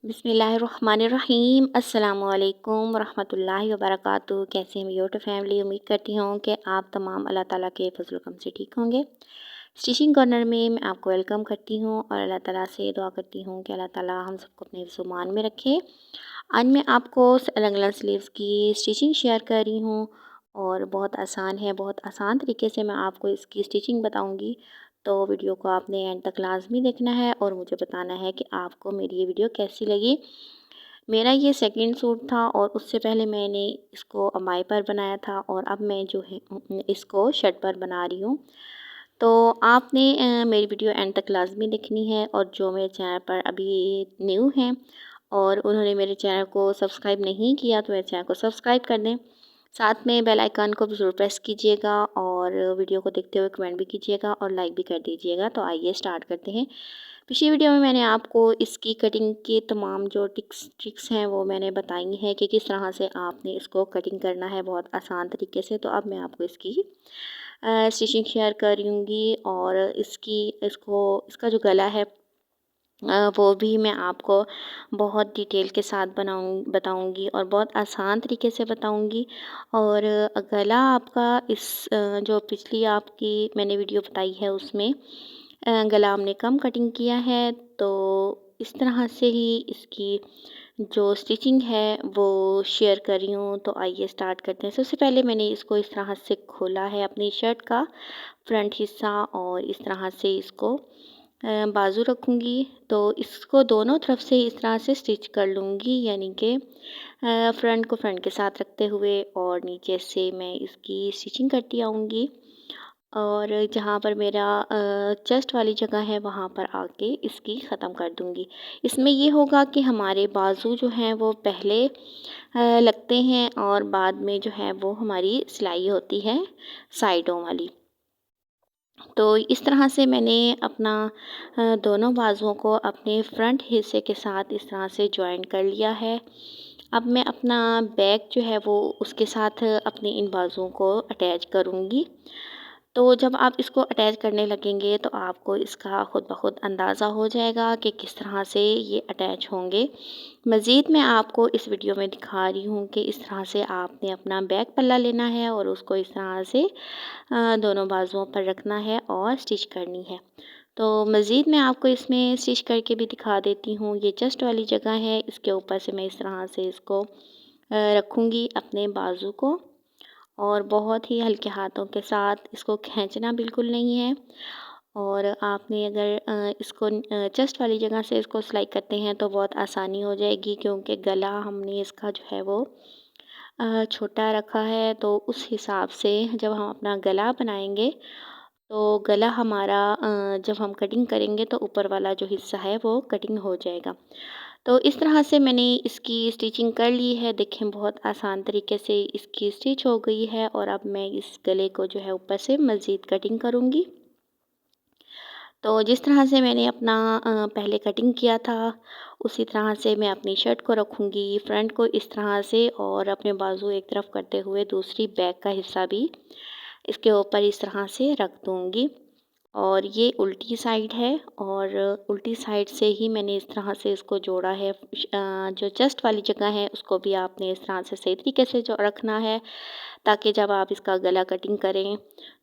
बिस्मिल्लाहिर्रहमानिर्रहीम अस्सलामुअलैकुम वरहमतुल्लाहि वबरकातुहू। कैसे हैं मेरी यूट्यूब फैमिली। उम्मीद करती हूँ कि आप तमाम अल्लाह ताला के फजल करम से ठीक होंगे। स्टिचिंग कॉर्नर में मैं आपको वेलकम करती हूँ और अल्लाह ताला से दुआ करती हूँ कि अल्लाह ताला हम सबको अपने हिफ्ज़-ओ-मान में रखे। आज मैं आपको अलग अलग स्लीव्स की स्टिचिंग शेयर कर रही हूँ और बहुत आसान है, बहुत आसान तरीके से मैं आपको इसकी स्टिचिंग बताऊँगी। तो वीडियो को आपने एंड तक लाजमी देखना है और मुझे बताना है कि आपको मेरी ये वीडियो कैसी लगी। मेरा ये सेकंड सूट था और उससे पहले मैंने इसको अमाई पर बनाया था और अब मैं जो है इसको शर्ट पर बना रही हूँ। तो आपने मेरी वीडियो एंड तक लाजमी देखनी है और जो मेरे चैनल पर अभी न्यू हैं और उन्होंने मेरे चैनल को सब्सक्राइब नहीं किया तो मेरे चैनल को सब्सक्राइब कर दें। साथ में बेल आइकन को भी ज़रूर प्रेस कीजिएगा और वीडियो को देखते हुए कमेंट भी कीजिएगा और लाइक भी कर दीजिएगा। तो आइए स्टार्ट करते हैं। पिछली वीडियो में मैंने आपको इसकी कटिंग की तमाम जो ट्रिक्स हैं वो मैंने बताई हैं कि किस तरह से आपने इसको कटिंग करना है बहुत आसान तरीके से। तो अब मैं आपको इसकी स्टिचिंग शेयर करूँगी और इसका जो गला है वो भी मैं आपको बहुत डिटेल के साथ बताऊंगी और बहुत आसान तरीके से बताऊंगी। और गला आपका जो पिछली आपकी मैंने वीडियो बताई है उसमें गला हमने कम कटिंग किया है। तो इस तरह से ही इसकी जो स्टिचिंग है वो शेयर कर रही हूँ। तो आइए स्टार्ट करते हैं। सबसे पहले मैंने इसको इस तरह से खोला है अपनी शर्ट का फ्रंट हिस्सा और इस तरह से इसको बाजू रखूँगी। तो इसको दोनों तरफ से इस तरह से स्टिच कर लूँगी, यानी कि फ्रंट को फ्रंट के साथ रखते हुए और नीचे से मैं इसकी स्टिचिंग करती आऊँगी। और जहाँ पर मेरा चेस्ट वाली जगह है वहाँ पर आके इसकी ख़त्म कर दूँगी। इसमें ये होगा कि हमारे बाजू जो हैं वो पहले लगते हैं और बाद में जो है वो हमारी सिलाई होती है साइडों वाली। तो इस तरह से मैंने अपना दोनों बाजुओं को अपने फ्रंट हिस्से के साथ इस तरह से जॉइन कर लिया है। अब मैं अपना बैक जो है वो उसके साथ अपने इन बाजुओं को अटैच करूँगी। तो जब आप इसको अटैच करने लगेंगे तो आपको इसका ख़ुद ब खुद अंदाज़ा हो जाएगा कि किस तरह से ये अटैच होंगे। मज़ीद मैं आपको इस वीडियो में दिखा रही हूँ कि इस तरह से आपने अपना बैक पल्ला लेना है और उसको इस तरह से दोनों बाजुओं पर रखना है और स्टिच करनी है। तो मज़ीद मैं आपको इसमें स्टिच करके भी दिखा देती हूँ। ये चेस्ट वाली जगह है, इसके ऊपर से मैं इस तरह से इसको रखूँगी अपने बाजू को और बहुत ही हल्के हाथों के साथ इसको खींचना बिल्कुल नहीं है। और आपने अगर इसको चेस्ट वाली जगह से इसको सिलाई करते हैं तो बहुत आसानी हो जाएगी, क्योंकि गला हमने इसका जो है वो छोटा रखा है। तो उस हिसाब से जब हम अपना गला बनाएंगे तो गला हमारा जब हम कटिंग करेंगे तो ऊपर वाला जो हिस्सा है वो कटिंग हो जाएगा। तो इस तरह से मैंने इसकी स्टिचिंग कर ली है। देखें बहुत आसान तरीके से इसकी स्टिच हो गई है और अब मैं इस गले को जो है ऊपर से मज़ीद कटिंग करूँगी। तो जिस तरह से मैंने अपना पहले कटिंग किया था उसी तरह से मैं अपनी शर्ट को रखूँगी फ्रंट को इस तरह से और अपने बाजू एक तरफ करते हुए दूसरी बैक का हिस्सा भी इसके ऊपर इस तरह से रख दूँगी। और ये उल्टी साइड है और उल्टी साइड से ही मैंने इस तरह से इसको जोड़ा है। जो चेस्ट वाली जगह है उसको भी आपने इस तरह से सही तरीके से जो रखना है, ताकि जब आप इसका गला कटिंग करें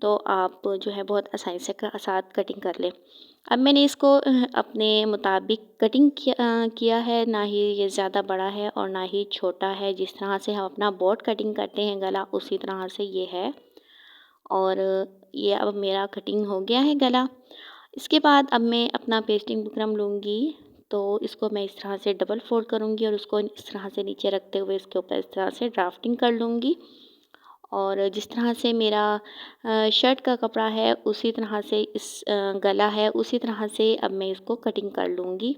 तो आप जो है बहुत आसानी से साथ कटिंग कर लें। अब मैंने इसको अपने मुताबिक कटिंग किया है, ना ही ये ज़्यादा बड़ा है और ना ही छोटा है। जिस तरह से हम अपना बोट कटिंग करते हैं गला, उसी तरह से ये है। और ये अब मेरा कटिंग हो गया है गला। इसके बाद अब मैं अपना पेस्टिंग बुकरम लूँगी। तो इसको मैं इस तरह से डबल फोल्ड करूँगी और उसको इस तरह से नीचे रखते हुए इसके ऊपर इस तरह से ड्राफ्टिंग कर लूँगी। और जिस तरह से मेरा शर्ट का कपड़ा है उसी तरह से गला है उसी तरह से अब मैं इसको कटिंग कर लूँगी।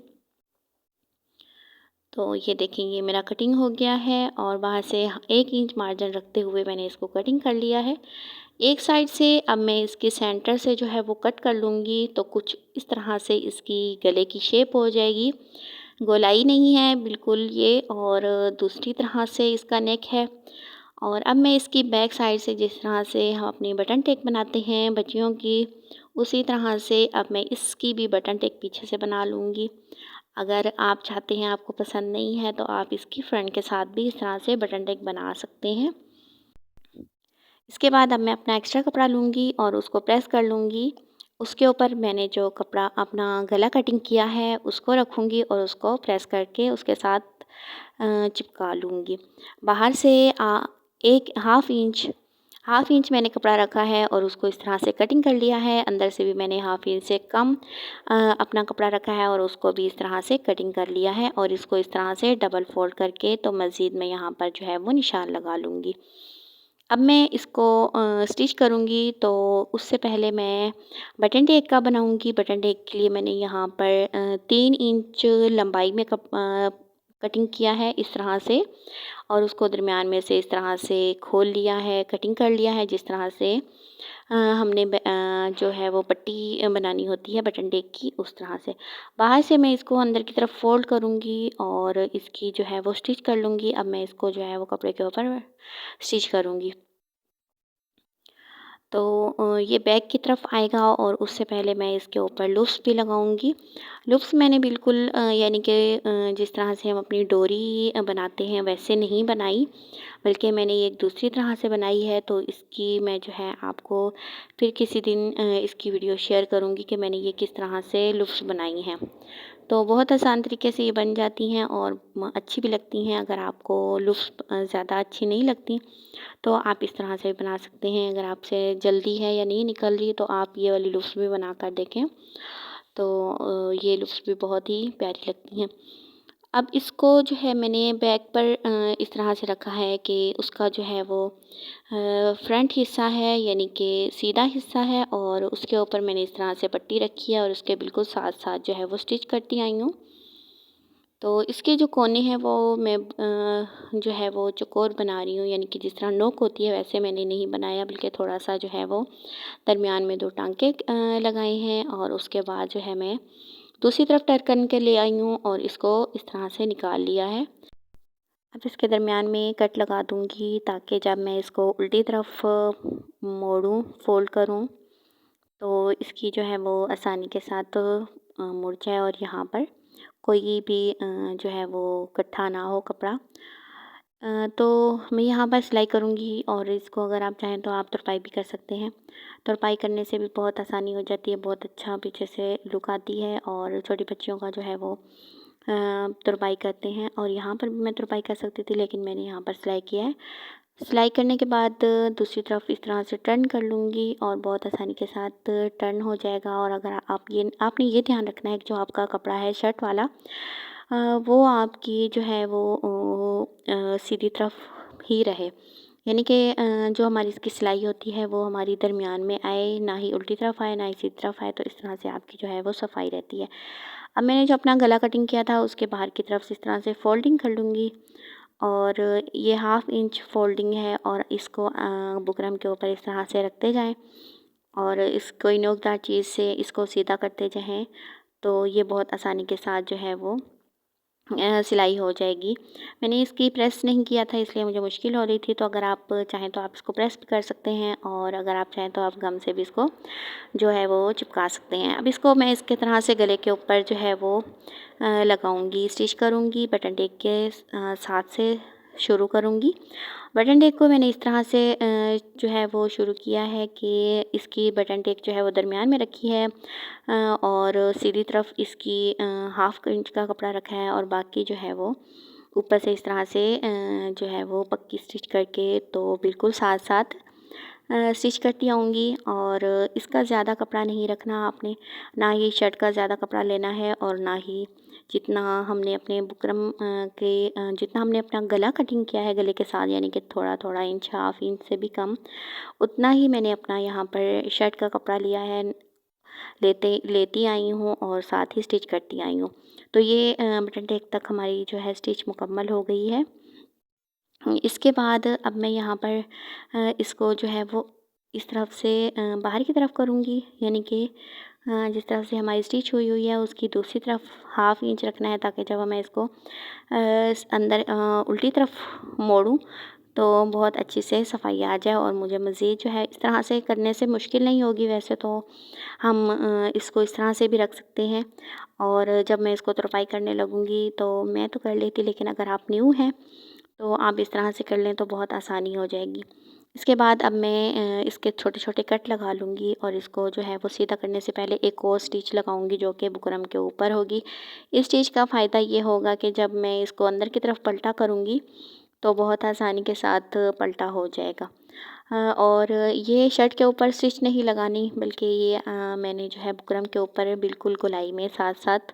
तो ये देखें ये मेरा कटिंग हो गया है और वहाँ से 1 इंच मार्जिन रखते हुए मैंने इसको कटिंग कर लिया है। एक साइड से अब मैं इसके सेंटर से जो है वो कट कर लूँगी। तो कुछ इस तरह से इसकी गले की शेप हो जाएगी। गोलाई नहीं है बिल्कुल ये, और दूसरी तरह से इसका नेक है। और अब मैं इसकी बैक साइड से जिस तरह से हम अपनी बटन टेक बनाते हैं बच्चियों की, उसी तरह से अब मैं इसकी भी बटन टेक पीछे से बना लूँगी। अगर आप चाहते हैं, आपको पसंद नहीं है, तो आप इसकी फ्रंट के साथ भी इस तरह से बटन टेक बना सकते हैं। इसके बाद अब मैं अपना एक्स्ट्रा कपड़ा लूँगी और उसको प्रेस कर लूँगी। उसके ऊपर मैंने जो कपड़ा अपना गला कटिंग किया है उसको रखूँगी और उसको प्रेस करके उसके साथ चिपका लूँगी। बाहर से एक हाफ़ इंच मैंने कपड़ा रखा है और उसको इस तरह से कटिंग कर लिया है। अंदर से भी मैंने हाफ़ इंच से कम अपना कपड़ा रखा है और उसको भी इस तरह से कटिंग कर लिया है और इसको इस तरह से डबल फोल्ड करके तो मज़ीद मैं यहाँ पर जो है वो निशान लगा लूँगी। अब मैं इसको स्टिच करूँगी, तो उससे पहले मैं बटन टेक का बनाऊँगी। बटन टेक के लिए मैंने यहाँ पर 3 इंच लंबाई में कटिंग किया है इस तरह से, और उसको दरमियान में से इस तरह से खोल लिया है, कटिंग कर लिया है जिस तरह से हमने जो है वो पट्टी बनानी होती है बटन टेक की, उस तरह से। बाहर से मैं इसको अंदर की तरफ फ़ोल्ड करूँगी और इसकी जो है वो स्टिच कर लूँगी। अब मैं इसको जो है वो कपड़े के ऊपर स्टिच करूँगी। तो ये बैक की तरफ आएगा और उससे पहले मैं इसके ऊपर लूप्स भी लगाऊंगी। लूप्स मैंने बिल्कुल यानी कि जिस तरह से हम अपनी डोरी बनाते हैं वैसे नहीं बनाई, बल्कि मैंने ये एक दूसरी तरह से बनाई है। तो इसकी मैं जो है आपको फिर किसी दिन इसकी वीडियो शेयर करूंगी कि मैंने ये किस तरह से लूप्स बनाई हैं। तो बहुत आसान तरीके से ये बन जाती हैं और अच्छी भी लगती हैं। अगर आपको लुफ्स ज़्यादा अच्छी नहीं लगती तो आप इस तरह से भी बना सकते हैं। अगर आपसे जल्दी है या नहीं निकल रही तो आप ये वाली लुफ्स भी बना कर देखें, तो ये लुफ्स भी बहुत ही प्यारी लगती हैं। अब इसको जो है मैंने बैक पर इस तरह से रखा है कि उसका जो है वो फ्रंट हिस्सा है यानी कि सीधा हिस्सा है और उसके ऊपर मैंने इस तरह से पट्टी रखी है और उसके बिल्कुल साथ साथ जो है वो स्टिच करती आई हूँ। तो इसके जो कोने हैं वो मैं जो है वो चौकोर बना रही हूँ, यानी कि जिस तरह नोक होती है वैसे मैंने नहीं बनाया, बल्कि थोड़ा सा जो है वो दरमियान में 2 टांके लगाए हैं और उसके बाद जो है मैं दूसरी तरफ टर्न करके ले आई हूँ और इसको इस तरह से निकाल लिया है। अब इसके दरमियान में कट लगा दूँगी ताकि जब मैं इसको उल्टी तरफ मोड़ूँ, फ़ोल्ड करूँ, तो इसकी जो है वो आसानी के साथ मुड़ जाए और यहाँ पर कोई भी जो है वो इकट्ठा ना हो कपड़ा। तो मैं यहाँ पर सिलाई करूँगी और इसको अगर आप चाहें तो आप तुरपाई भी कर सकते हैं। तुरपाई करने से भी बहुत आसानी हो जाती है, बहुत अच्छा पीछे से लुक आती है और छोटी बच्चियों का जो है वो तुरपाई करते हैं। और यहाँ पर भी मैं तुरपाई कर सकती थी, लेकिन मैंने यहाँ पर सिलाई किया है। सिलाई करने के बाद दूसरी तरफ इस तरह से टर्न कर लूँगी और बहुत आसानी के साथ टर्न हो जाएगा। और अगर आपने ये ध्यान रखना है कि जो आपका कपड़ा है शर्ट वाला वो आपकी जो है वो सीधी तरफ ही रहे, यानी कि जो हमारी इसकी सिलाई होती है वो हमारी दरमियान में आए, ना ही उल्टी तरफ आए ना ही सीधी तरफ आए। तो इस तरह से आपकी जो है वो सफाई रहती है। अब मैंने जो अपना गला कटिंग किया था उसके बाहर की तरफ से इस तरह से फ़ोल्डिंग कर लूँगी और ये हाफ़ इंच फ़ोल्डिंग है और इसको बुकरम के ऊपर इस तरह से रखते जाएं और इस कोई नोकदार चीज़ से इसको सीधा करते जाएं, तो ये बहुत आसानी के साथ जो है वो सिलाई हो जाएगी। मैंने इसकी प्रेस नहीं किया था इसलिए मुझे मुश्किल हो रही थी, तो अगर आप चाहें तो आप इसको प्रेस भी कर सकते हैं और अगर आप चाहें तो आप गम से भी इसको जो है वो चिपका सकते हैं। अब इसको मैं इसके तरह से गले के ऊपर जो है वो लगाऊंगी, स्टिच करूंगी। बटन टेक के साथ से शुरू करूंगी। बटन टेक को मैंने इस तरह से जो है वो शुरू किया है कि इसकी बटन टेक जो है वो दरमियान में रखी है और सीधी तरफ इसकी हाफ़ इंच का कपड़ा रखा है और बाकी जो है वो ऊपर से इस तरह से जो है वो पक्की स्टिच करके तो बिल्कुल साथ साथ स्टिच करती आऊँगी। और इसका ज़्यादा कपड़ा नहीं रखना आपने, ना ही शर्ट का ज़्यादा कपड़ा लेना है और ना ही जितना हमने अपने बुकरम जितना हमने अपना गला कटिंग किया है गले के साथ, यानी कि थोड़ा थोड़ा इंच, हाफ़ इंच से भी कम, उतना ही मैंने अपना यहाँ पर शर्ट का कपड़ा लिया है, लेती आई हूँ और साथ ही स्टिच करती आई हूँ। तो ये बटन टेक तक हमारी जो है स्टिच मुकम्मल हो गई है। इसके बाद अब मैं यहाँ पर इसको जो है वो इस तरफ से बाहर की तरफ करूँगी, यानी कि जिस तरफ से हमारी स्टिच हुई हुई है उसकी दूसरी तरफ हाफ़ इंच रखना है ताकि जब मैं इसको अंदर उल्टी तरफ मोड़ूँ तो बहुत अच्छी से सफाई आ जाए और मुझे मज़ीद जो है इस तरह से करने से मुश्किल नहीं होगी। वैसे तो हम इसको इस तरह से भी रख सकते हैं और जब मैं इसको तुरपाई करने लगूँगी तो मैं तो कर लेती, लेकिन अगर आप न्यू हैं तो आप इस तरह से कर लें तो बहुत आसानी हो जाएगी। इसके बाद अब मैं इसके छोटे-छोटे कट लगा लूँगी और इसको जो है वो सीधा करने से पहले एक और स्टिच लगाऊँगी जो कि बुकरम के ऊपर होगी। इस स्टिच का फ़ायदा ये होगा कि जब मैं इसको अंदर की तरफ पलटा करूँगी तो बहुत आसानी के साथ पलटा हो जाएगा। और ये शर्ट के ऊपर स्टिच नहीं लगानी, बल्कि ये मैंने जो है बुकरम के ऊपर बिल्कुल गोलाई में साथ-साथ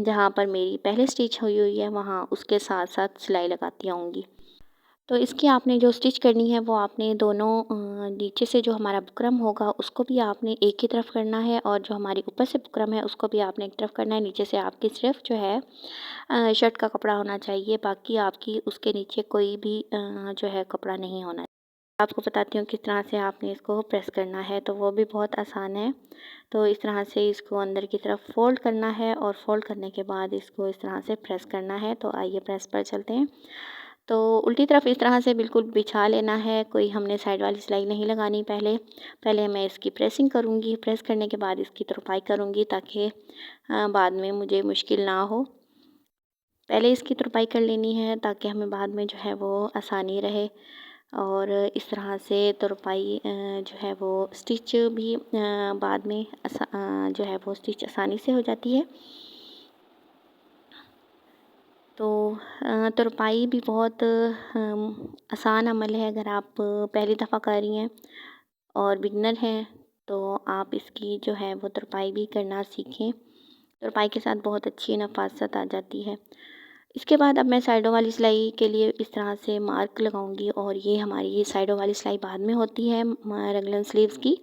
जहाँ पर मेरी पहले स्टिच हुई हुई है वहाँ उसके साथ-साथ सिलाई लगाती आऊँगी। तो इसकी आपने जो स्टिच करनी है वो आपने दोनों नीचे से जो हमारा बुकरम होगा उसको भी आपने एक ही तरफ करना है और जो हमारी ऊपर से बुकरम है उसको भी आपने एक तरफ करना है। नीचे से आपकी सिर्फ जो है शर्ट का कपड़ा होना चाहिए, बाकी आपकी उसके नीचे कोई भी जो है कपड़ा नहीं होना। आपको बताती हूँ किस तरह से आपने इसको प्रेस करना है, तो वो भी बहुत आसान है। तो इस तरह से इसको अंदर की तरफ फ़ोल्ड करना है और फ़ोल्ड करने के बाद इसको इस तरह से प्रेस करना है। तो आइए प्रेस पर चलते हैं। तो उल्टी तरफ इस तरह से बिल्कुल बिछा लेना है, कोई हमने साइड वाली सिलाई नहीं लगानी। पहले मैं इसकी प्रेसिंग करूँगी, प्रेस करने के बाद इसकी तुरपाई करूँगी ताकि बाद में मुझे मुश्किल ना हो। पहले इसकी तुरपाई कर लेनी है ताकि हमें बाद में जो है वो आसानी रहे। और इस तरह से तुरपाई जो है वो स्टिच भी बाद में जो है वो स्टिच आसानी से हो जाती है। तो तुरपाई भी बहुत आसान अमल है। अगर आप पहली दफ़ा कर रही हैं और बिगनर हैं तो आप इसकी जो है वो तुरपाई भी करना सीखें। तुरपाई के साथ बहुत अच्छी नफ़ासत आ जाती है। इसके बाद अब मैं साइडों वाली सिलाई के लिए इस तरह से मार्क लगाऊंगी और ये हमारी साइडों वाली सिलाई बाद में होती है रेगुलर स्लीव्स की।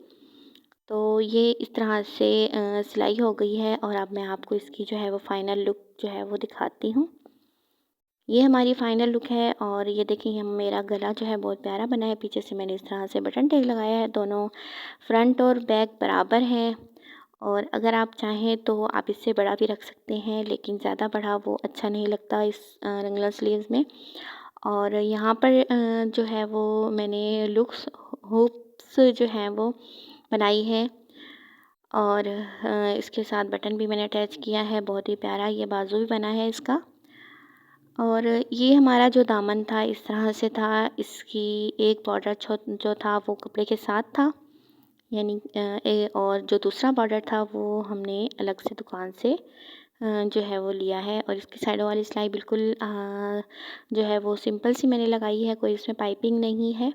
तो ये इस तरह से सिलाई हो गई है और अब मैं आपको इसकी जो है वो फाइनल लुक जो है वो दिखाती हूँ। ये हमारी फाइनल लुक है और ये देखिए हम मेरा गला जो है बहुत प्यारा बना है। पीछे से मैंने इस तरह से बटन टैग लगाया है, दोनों फ्रंट और बैक बराबर हैं। और अगर आप चाहें तो आप इससे बड़ा भी रख सकते हैं, लेकिन ज़्यादा बड़ा वो अच्छा नहीं लगता इस रेगुलर स्लीव्स में। और यहाँ पर जो है वो मैंने हुप्स जो हैं वो बनाई है और इसके साथ बटन भी मैंने अटैच किया है। बहुत ही प्यारा ये बाजू भी बना है इसका। और ये हमारा जो दामन था इस तरह से था, इसकी एक बॉर्डर जो था वो कपड़े के साथ था, यानी और जो दूसरा बॉर्डर था वो हमने अलग से दुकान से जो है वो लिया है। और इसकी साइडों वाली सिलाई बिल्कुल जो है वो सिंपल सी मैंने लगाई है, कोई इसमें पाइपिंग नहीं है।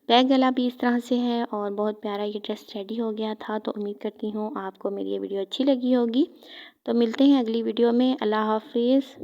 बैक गला भी इस तरह से है और बहुत प्यारा ये ड्रेस रेडी हो गया था। तो उम्मीद करती हूँ आपको मेरी ये वीडियो अच्छी लगी होगी। तो मिलते हैं अगली वीडियो में। अल्लाह हाफिज़।